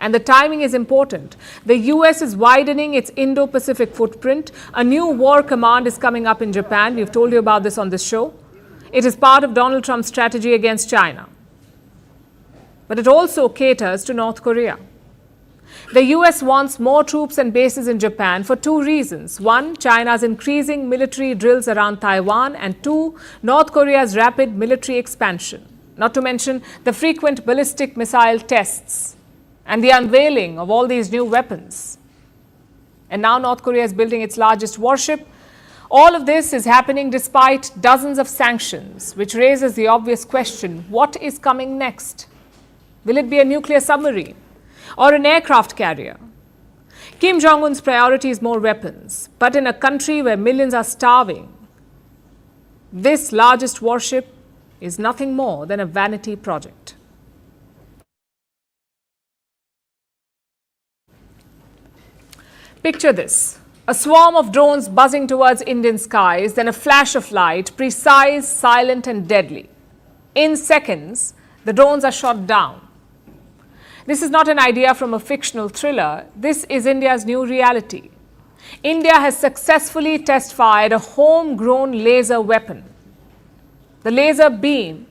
And the timing is important. The US is widening its Indo-Pacific footprint. A new war command is coming up in Japan. We've told you about this on this show. It is part of Donald Trump's strategy against China. But it also caters to North Korea. The US wants more troops and bases in Japan for two reasons. One, China's increasing military drills around Taiwan, and two, North Korea's rapid military expansion. Not to mention the frequent ballistic missile tests and the unveiling of all these new weapons. And now North Korea is building its largest warship. All of this is happening despite dozens of sanctions, which raises the obvious question, what is coming next? Will it be a nuclear submarine or an aircraft carrier? Kim Jong-un's priority is more weapons, but in a country where millions are starving, this largest warship is nothing more than a vanity project. Picture this, a swarm of drones buzzing towards Indian skies, then a flash of light, precise, silent and deadly. In seconds, the drones are shot down. This is not an idea from a fictional thriller. This is India's new reality. India has successfully test-fired a homegrown laser weapon. The laser beam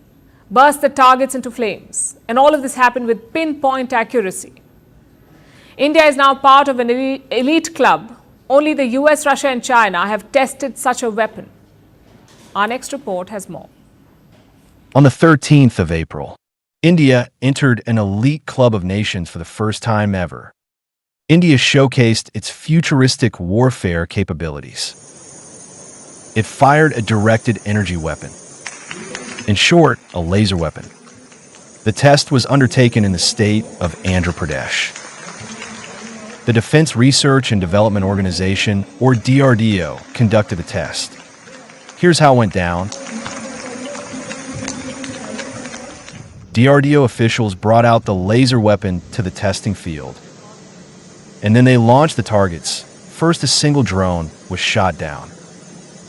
burst the targets into flames, and all of this happened with pinpoint accuracy. India is now part of an elite club. Only the US, Russia and China have tested such a weapon. Our next report has more. On the 13th of April, India entered an elite club of nations for the first time ever. India showcased its futuristic warfare capabilities. It fired a directed energy weapon. In short, a laser weapon. The test was undertaken in the state of Andhra Pradesh. The Defense Research and Development Organization, or DRDO, conducted the test. Here's how it went down. DRDO officials brought out the laser weapon to the testing field. And then they launched the targets. First, a single drone was shot down.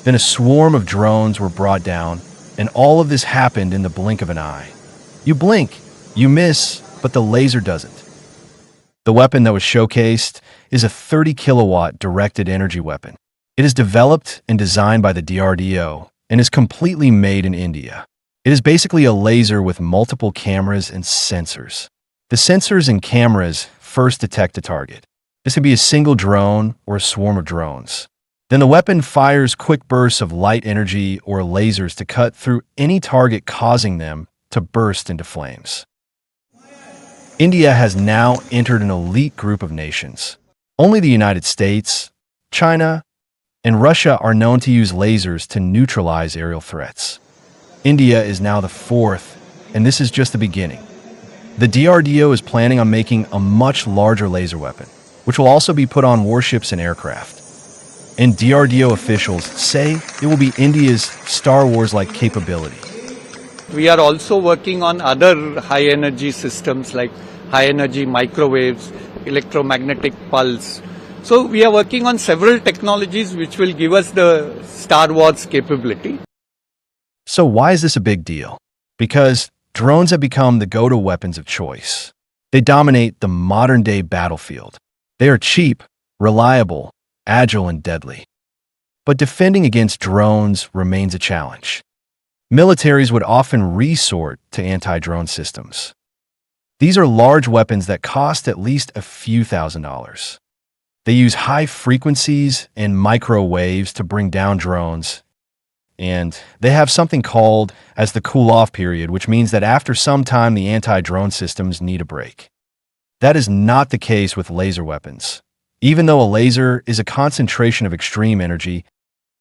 Then a swarm of drones were brought down, and all of this happened in the blink of an eye. You blink, you miss, but the laser doesn't. The weapon that was showcased is a 30-kilowatt directed energy weapon. It is developed and designed by the DRDO and is completely made in India. It is basically a laser with multiple cameras and sensors. The sensors and cameras first detect a target. This could be a single drone or a swarm of drones. Then the weapon fires quick bursts of light energy or lasers to cut through any target, causing them to burst into flames. India has now entered an elite group of nations. Only the United States, China, and Russia are known to use lasers to neutralize aerial threats. India is now the fourth, and this is just the beginning. The DRDO is planning on making a much larger laser weapon, which will also be put on warships and aircraft. And DRDO officials say it will be India's Star Wars-like capability. We are also working on other high-energy systems like high-energy microwaves, electromagnetic pulse. So we are working on several technologies which will give us the Star Wars capability. So why is this a big deal? Because drones have become the go-to weapons of choice. They dominate the modern-day battlefield. They are cheap, reliable, agile, and deadly. But defending against drones remains a challenge. Militaries would often resort to anti-drone systems. These are large weapons that cost at least a few $1,000s. They use high frequencies and microwaves to bring down drones, and they have something called as the cool-off period, which means that after some time the anti-drone systems need a break. That is not the case with laser weapons. Even though a laser is a concentration of extreme energy,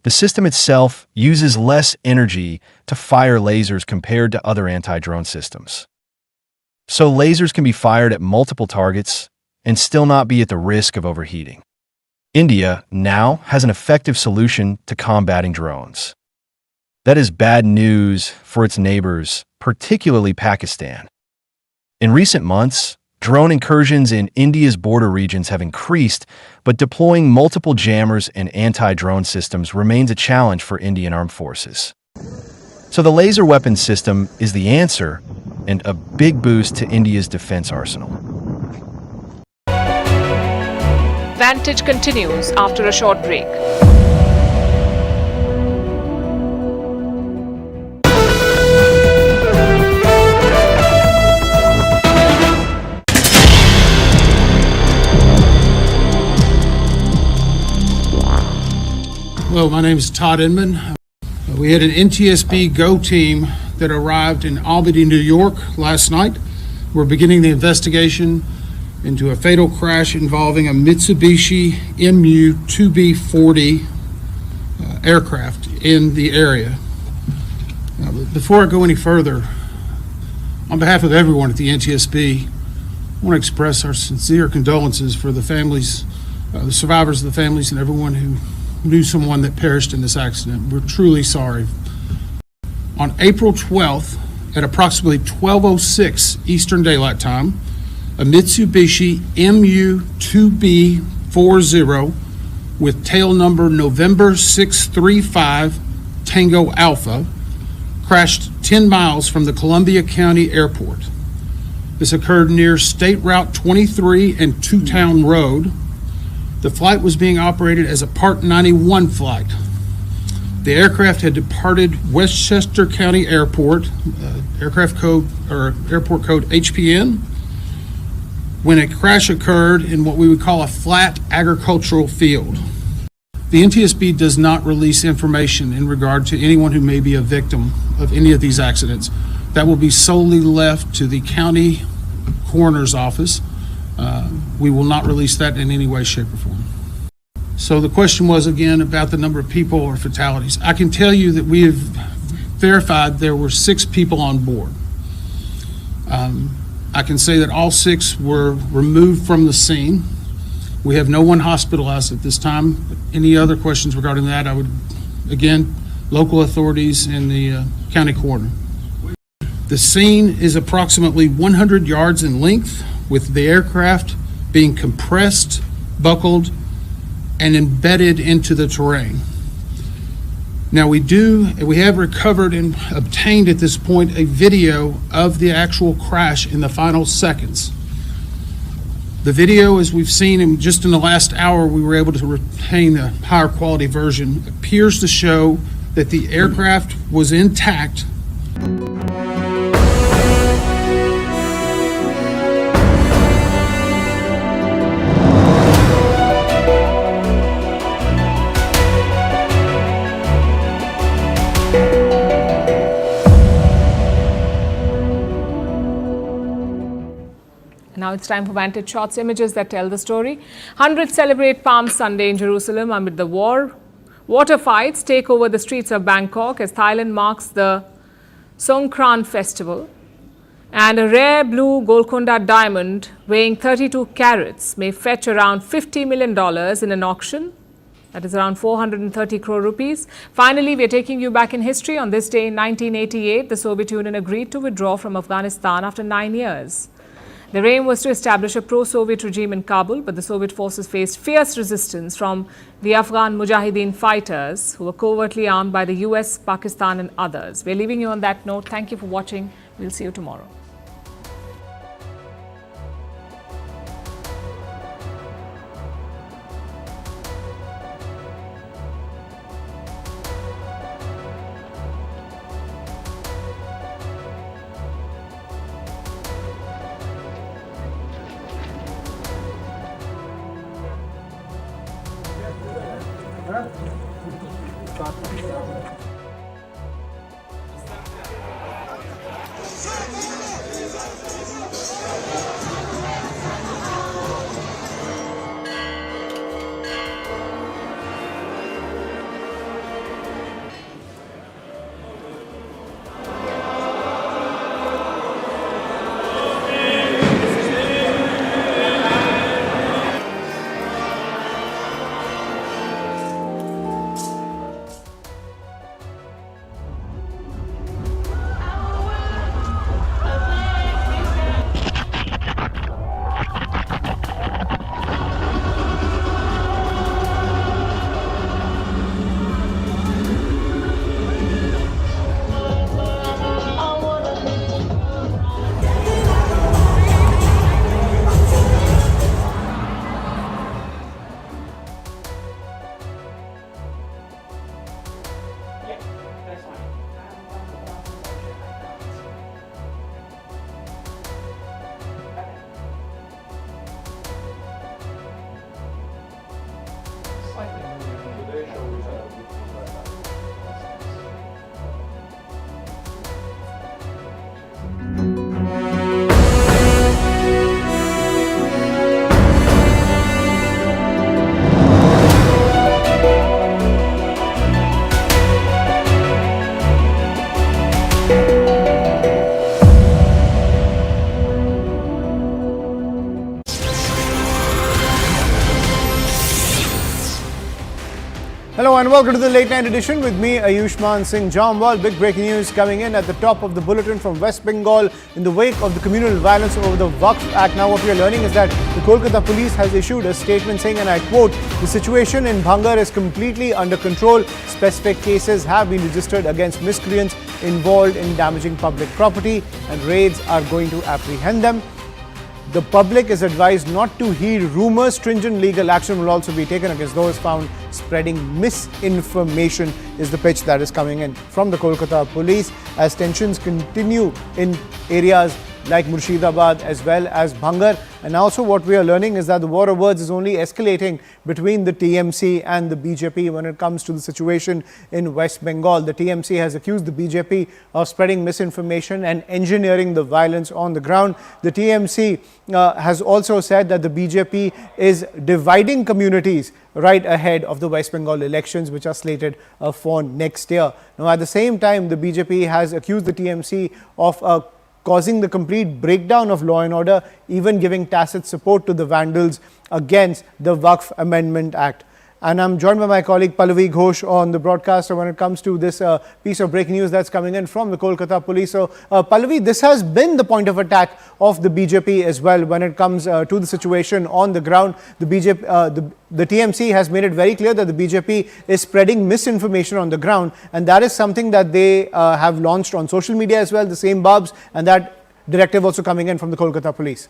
the system itself uses less energy to fire lasers compared to other anti-drone systems. So lasers can be fired at multiple targets and still not be at the risk of overheating. India now has an effective solution to combating drones. That is bad news for its neighbors, particularly Pakistan. In recent months, drone incursions in India's border regions have increased, but deploying multiple jammers and anti-drone systems remains a challenge for Indian armed forces. So the laser weapon system is the answer and a big boost to India's defense arsenal. Vantage continues after a short break. Hello, my name is Todd Inman. We had an NTSB GO team that arrived in Albany, New York last night. We're beginning the investigation into a fatal crash involving a Mitsubishi MU-2B40 aircraft in the area. Now, before I go any further, on behalf of everyone at the NTSB, I want to express our sincere condolences for the families, the survivors, the families, and everyone who knew someone that perished in this accident. We're truly sorry. On April 12th, at approximately 12:06 Eastern Daylight Time, a Mitsubishi MU-2B40 with tail number November 635 Tango Alpha crashed 10 miles from the Columbia County Airport. This occurred near State Route 23 and Two Town Road. The flight was being operated as a Part 91 flight. The aircraft had departed Westchester County Airport, airport code HPN, when a crash occurred in what we would call a flat agricultural field. The NTSB does not release information in regard to anyone who may be a victim of any of these accidents. That will be solely left to the county coroner's office. We will not release that in any way, shape, or form. So the question was again about the number of people or fatalities. I can tell you that we have verified there were 6 people on board. I can say that all 6 were removed from the scene. We have no one hospitalized at this time. Any other questions regarding that, I would, again, local authorities and the county coroner. The scene is approximately 100 yards in length, with the aircraft being compressed, buckled, and embedded into the terrain. Now we have recovered and obtained at this point a video of the actual crash in the final seconds. The video, as we've seen in just in the last hour, we were able to retain a higher quality version, appears to show that the aircraft was intact. Now it's time for Vantage Shots, images that tell the story. Hundreds celebrate Palm Sunday in Jerusalem amid the water fights take over the streets of Bangkok as Thailand marks the Songkran festival. And a rare blue Golconda diamond weighing 32 carats may fetch around $50 million in an auction. That is around 430 crore rupees. Finally, we are taking you back in history. On this day in 1988, the Soviet Union agreed to withdraw from Afghanistan after 9 years. Their aim was to establish a pro-Soviet regime in Kabul, but the Soviet forces faced fierce resistance from the Afghan Mujahideen fighters who were covertly armed by the US, Pakistan and others. We're leaving you on that note. Thank you for watching. We'll see you tomorrow. Hello and welcome to the late night edition with me, Ayushman Singh Jamwal. Big breaking news coming in at the top of the bulletin from West Bengal in the wake of the communal violence over the Waqf Act. Now what we are learning is that the Kolkata police has issued a statement saying, and I quote, "The situation in Bhangar is completely under control. Specific cases have been registered against miscreants involved in damaging public property and raids are going to apprehend them. The public is advised not to heed rumors. Stringent legal action will also be taken against those found spreading misinformation," is the pitch that is coming in from the Kolkata police as tensions continue in areas like Murshidabad as well as Bhangar. And also what we are learning is that the war of words is only escalating between the TMC and the BJP when it comes to the situation in West Bengal. The TMC has accused the BJP of spreading misinformation and engineering the violence on the ground. The TMC has also said that the BJP is dividing communities right ahead of the West Bengal elections, which are slated for next year. Now, at the same time, the BJP has accused the TMC of causing the complete breakdown of law and order, even giving tacit support to the vandals against the Waqf Amendment Act. And I'm joined by my colleague Pallavi Ghosh on the broadcast when it comes to this piece of breaking news that's coming in from the Kolkata police. So, Pallavi, this has been the point of attack of the BJP as well when it comes to the situation on the ground. The TMC has made it very clear that the BJP is spreading misinformation on the ground, and that is something that they have launched on social media as well, the same barbs, and that directive also coming in from the Kolkata police.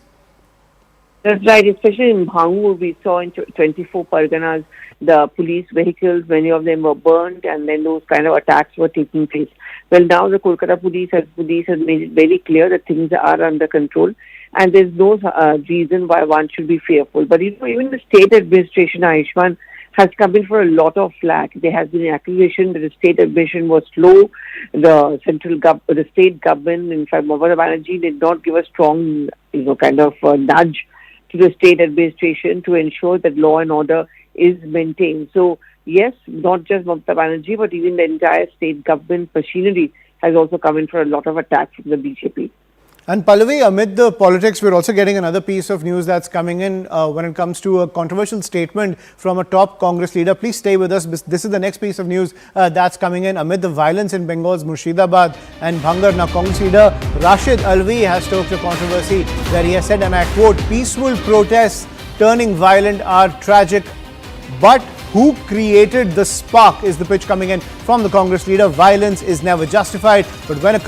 That's right, especially in Bhangur, we saw in 24 Parganas, the police vehicles, many of them were burned, and then those kind of attacks were taking place. Well, now the Kolkata police has made it very clear that things are under control, and there's no reason why one should be fearful. But even the state administration, Ayushman, has come in for a lot of flack. There has been an accusation that the state administration was slow. The state government, in fact, Mamata Banerjee did not give a strong, nudge to the state administration to ensure that law and order is maintained. So, yes, not just Mamata Banerjee, but even the entire state government machinery has also come in for a lot of attacks from the BJP. And Pallavi, amid the politics, we're also getting another piece of news that's coming in when it comes to a controversial statement from a top Congress leader. Please stay with us. This is the next piece of news that's coming in amid the violence in Bengal's Murshidabad and Bhangar. Now, Congress leader Rashid Alvi has stoked a controversy where he has said, and I quote, "Peaceful protests turning violent are tragic, but who created the spark?" is the pitch coming in from the Congress leader. Violence is never justified, but when a